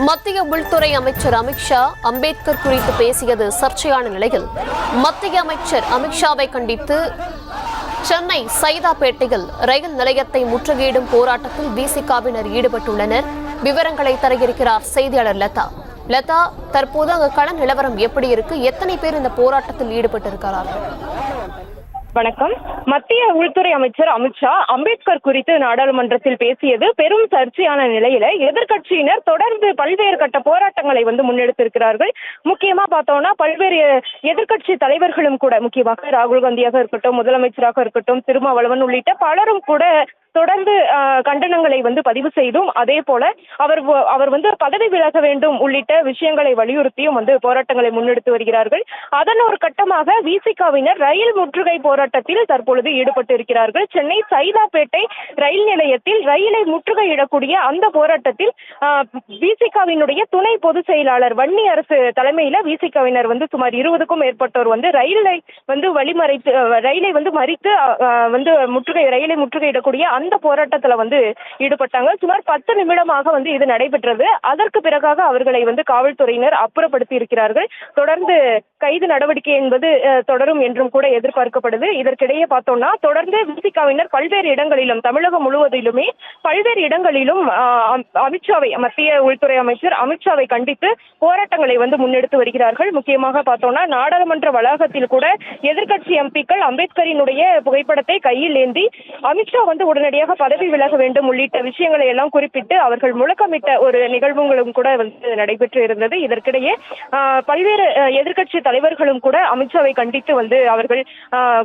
மத்திய உள்துறை அமைச்சர் அமித்ஷா அம்பேத்கர் குறித்து பேசியது சர்ச்சையான நிலையில் மத்திய அமைச்சர் அமித்ஷாவை கண்டித்து சென்னை சைதாப்பேட்டையில் ரயில் நிலையத்தை முற்றுகையிடும் போராட்டத்தில் விசிகாவினர் ஈடுபட்டுள்ளனர். விவரங்களை தர இருக்கிறார் செய்தியாளர் லதா. தற்போது அங்கு கள நிலவரம் எப்படி இருக்கு? எத்தனை பேர் இந்த போராட்டத்தில் ஈடுபட்டிருக்கிறார்கள்? வணக்கம். மத்திய உள்துறை அமைச்சர் அமித்ஷா அம்பேத்கர் குறித்து நாடாளுமன்றத்தில் பேசியது பெரும் சர்ச்சையான நிலையில எதிர்க்கட்சியினர் தொடர்ந்து பல்வேறு கட்ட போராட்டங்களை முன்னெடுத்திருக்கிறார்கள். முக்கியமா பார்த்தோம்னா பல்வேறு எதிர்க்கட்சி தலைவர்களும் கூட, முக்கியமாக ராகுல் காந்தியாக இருக்கட்டும், முதலமைச்சராக இருக்கட்டும், திருமாவளவன் உள்ளிட்ட பலரும் கூட தொடர்ந்து கண்டனங்களை பதிவு செய்தும், அதே போல அவர் பதவி விலக வேண்டும் உள்ளிட்ட விஷயங்களை வலியுறுத்தியும் போராட்டங்களை முன்னெடுத்து வருகிறார்கள். அதன் ஒரு கட்டமாக விசிகாவினர் ரயில் முற்றுகை போராட்டத்தில் தற்பொழுது ஈடுபட்டு இருக்கிறார்கள். சென்னை சைதாப்பேட்டை ரயில் நிலையத்தில் ரயிலை முற்றுகையிடக்கூடிய அந்த போராட்டத்தில் விசிகாவினுடைய துணை பொதுச் செயலாளர் வன்னி அரசு தலைமையில விசிகாவினர் சுமார் 20க்கும் மேற்பட்டோர் ரயிலை வழிமறைத்து ரயிலை மறித்து ரயிலை முற்றுகையிடக்கூடிய அந்த போராட்டத்துல ஈடுபட்டாங்க. சுமார் 10 நிமிடமாக இது நடைபெற்றது. அதற்கு பிறகாக அவர்களை காவல்துறையினர் அப்புறப்படுத்தி இருக்கிறார்கள். தொடர்ந்து கைது நடவடிக்கை என்பது தொடரும் என்றும் கூட எதிர்பார்க்கப்படுது. இதற்கிடையே பார்த்தோம்னா தொடர்ந்து விசிகாவினர் பல்வேறு இடங்களிலும், தமிழகம் முழுவதிலுமே பல்வேறு இடங்களிலும் அமித்ஷாவை, மத்திய உள்துறை அமைச்சர் அமித்ஷாவை கண்டித்து போராட்டங்களை முன்னெடுத்து வருகிறார்கள். முக்கியமாக பார்த்தோம்னா நாடாளுமன்ற வளாகத்தில் கூட எதிர்க்கட்சி எம்பிக்கள் அம்பேத்கரினுடைய புகைப்படத்தை கையில் ஏந்தி அமித்ஷா உடனடியாக பதவி விலக வேண்டும் உள்ளிட்ட விஷயங்களை எல்லாம் குறிப்பிட்டு அவர்கள் முழக்கமிட்ட ஒரு நிகழ்வுகளும் கூட நடைபெற்று இருந்தது. இதற்கிடையே பல்வேறு எதிர்க்கட்சி தலைவர்களும் கூட அமித்ஷாவை கண்டித்து அவர்கள்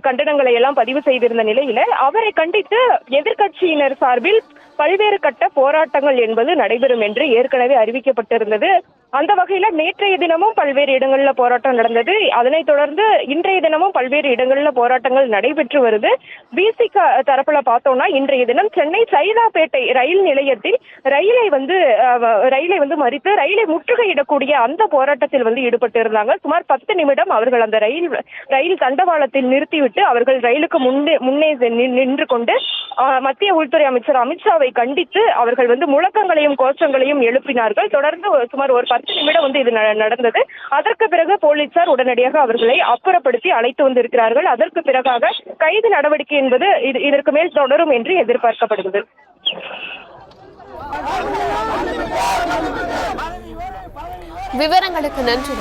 கண்டனங்களை எல்லாம் பதிவு செய்திருந்த நிலையில அவரை கண்டித்து எதிர்க்கட்சியினர் சார்பில் பல்வேறு கட்ட போராட்டங்கள் என்பது நடைபெறும் என்று ஏற்கனவே அறிவிக்கப்பட்டிருந்தது. அந்த வகையில நேற்றைய தினமும் பல்வேறு இடங்கள்ல போராட்டம் நடந்தது. அதனைத் தொடர்ந்து இன்றைய தினமும் பல்வேறு இடங்கள்ல போராட்டங்கள் நடைபெற்று வருது. விசிக தரப்புல பார்த்தோம்னா இன்றைய தினம் சென்னை சைதாப்பேட்டை ரயில் நிலையத்தில் ரயிலை மறித்து ரயிலை முற்றுகையிடக்கூடிய அந்த போராட்டத்தில் ஈடுபட்டு இருந்தாங்க. சுமார் 10 நிமிடம் அவர்கள் அந்த ரயில் தண்டவாளத்தில் நிறுத்திவிட்டு அவர்கள் ரயிலுக்கு முன்னே நின்று கொண்டு மத்திய உள்துறை அமைச்சர் அமித்ஷாவை கண்டித்து அவர்கள் முழக்கங்களையும் கோஷங்களையும் எழுப்பினார்கள். தொடர்ந்து சுமார் ஒரு 10 நிமிடம் இது நடந்தது. அதற்கு பிறகு போலீசார் உடனடியாக அவர்களை அப்புறப்படுத்தி அழைத்து வந்திருக்கிறார்கள். அதற்கு பிறகாக கைது நடவடிக்கை என்பது இதற்கு மேல் தொடரும் என்று எதிர்பார்க்கப்படுகிறது. விவரங்களுக்கு நன்றி.